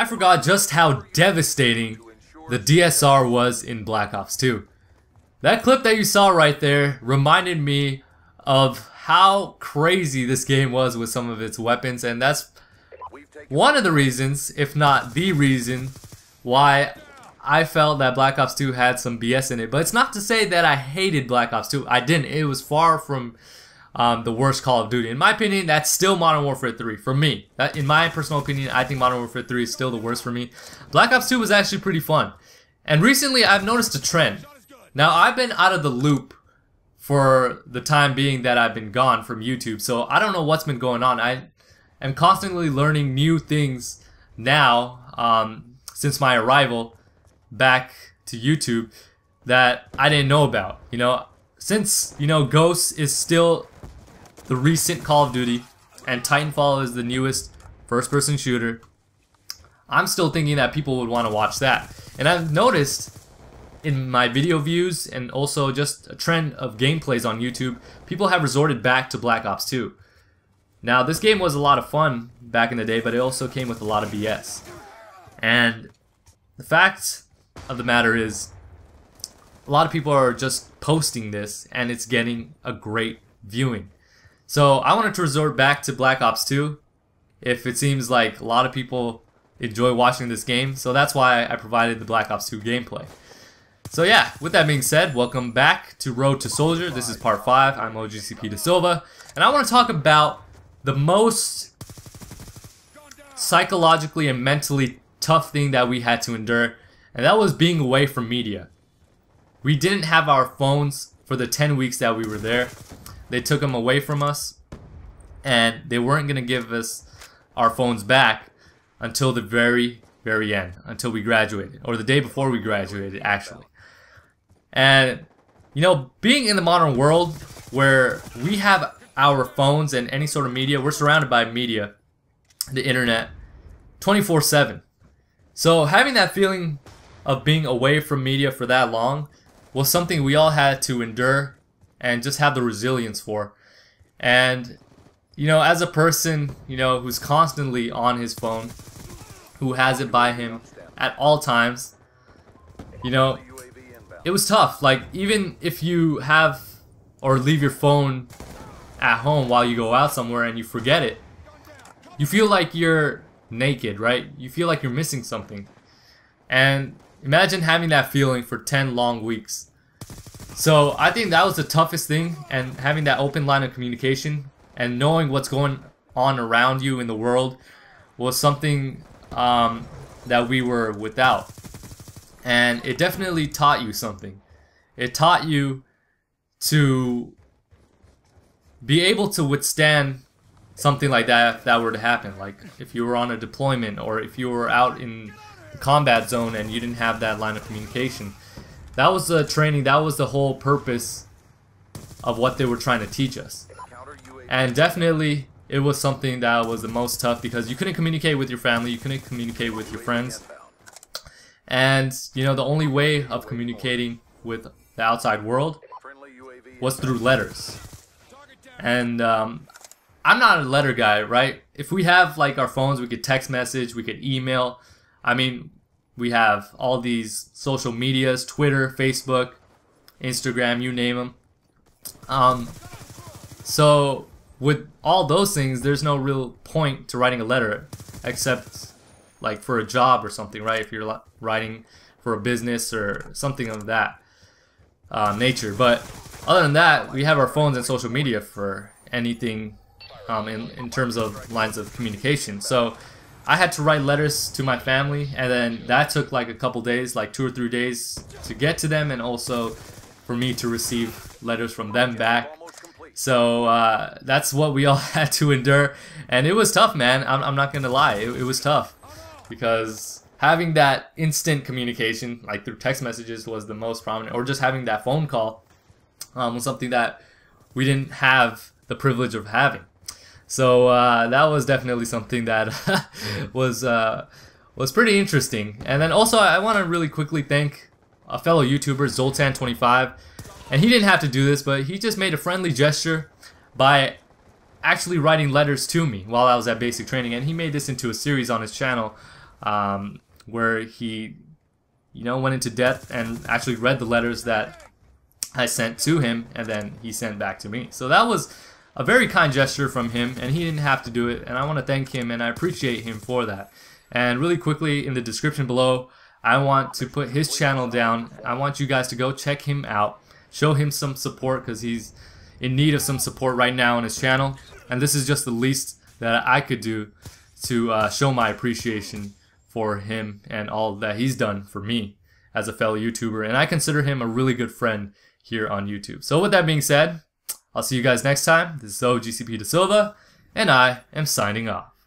forgot just how devastating the DSR was in Black Ops 2. That clip that you saw right there reminded me of how crazy this game was with some of its weapons, and that's one of the reasons, if not the reason, why I felt that Black Ops 2 had some BS in it. But it's not to say that I hated Black Ops 2. I didn't. It was far from the worst Call of Duty. In my opinion, that's still Modern Warfare 3 for me. In my personal opinion, I think Modern Warfare 3 is still the worst for me. Black Ops 2 was actually pretty fun. And recently, I've noticed a trend. Now, I've been out of the loop for the time being that I've been gone from YouTube, so I don't know what's been going on. I am constantly learning new things now since my arrival back to YouTube that I didn't know about. You know, since, you know, Ghost is still the recent Call of Duty and Titanfall is the newest first-person shooter, I'm still thinking that people would want to watch that. And I've noticed in my video views and also just a trend of gameplays on YouTube, people have resorted back to Black Ops 2. Now, this game was a lot of fun back in the day, but it also came with a lot of BS. And the fact of the matter is, a lot of people are just posting this and it's getting a great viewing. So I wanted to resort back to Black Ops 2 if it seems like a lot of people enjoy watching this game. So that's why I provided the Black Ops 2 gameplay. So yeah, with that being said, welcome back to Road to Soldier. This is part 5. I'm OGCP Da Silva, and I want to talk about the most psychologically and mentally tough thing that we had to endure, and that was being away from media. We didn't have our phones for the 10 weeks that we were there. They took them away from us, and they weren't going to give us our phones back until the very end, until we graduated, or the day before we graduated, actually. And, you know, being in the modern world where we have our phones and any sort of media, we're surrounded by media, the internet, 24/7. So having that feeling of being away from media for that long was something we all had to endure and just have the resilience for. And, you know, as a person, you know, who's constantly on his phone, who has it by him at all times, you know, it was tough. Like, even if you have or leave your phone at home while you go out somewhere and you forget it, you feel like you're naked, right? You feel like you're missing something. And imagine having that feeling for 10 long weeks. So I think that was the toughest thing, and having that open line of communication and knowing what's going on around you in the world was something that we were without. And it definitely taught you something. It taught you to be able to withstand something like that if that were to happen. Like if you were on a deployment, or if you were out in the combat zone and you didn't have that line of communication. That was the training, that was the whole purpose of what they were trying to teach us. And definitely it was something that was the most tough, because you couldn't communicate with your family, you couldn't communicate with your friends. And, you know, the only way of communicating with the outside world was through letters. And I'm not a letter guy, right? If we have like our phones, we could text message, we could email. I mean, we have all these social medias, Twitter, Facebook, Instagram, you name them. So with all those things, there's no real point to writing a letter, except like for a job or something, right? If you're writing for a business or something of that nature. But other than that, we have our phones and social media for anything in terms of lines of communication. So I had to write letters to my family, and then that took like a couple days, like 2 or 3 days to get to them, and also for me to receive letters from them back. So that's what we all had to endure, and it was tough, man. I'm not gonna lie, it was tough, because having that instant communication, like through text messages, was the most prominent, or just having that phone call was something that we didn't have the privilege of having. So that was definitely something that was pretty interesting. And then also I want to really quickly thank a fellow YouTuber, Zoltan25, and he didn't have to do this, but he just made a friendly gesture by actually writing letters to me while I was at basic training, and he made this into a series on his channel where he, went into depth and actually read the letters that I sent to him, and then he sent back to me. So that was a very kind gesture from him, and he didn't have to do it, and I want to thank him, and I appreciate him for that. And really quickly, in the description below, I want to put his channel down. I want you guys to go check him out, show him some support, because he's in need of some support right now on his channel, and this is just the least that I could do to show my appreciation for him and all that he's done for me as a fellow YouTuber, and I consider him a really good friend here on YouTube. So with that being said, I'll see you guys next time. This is OGCP Da Silva, and I am signing off.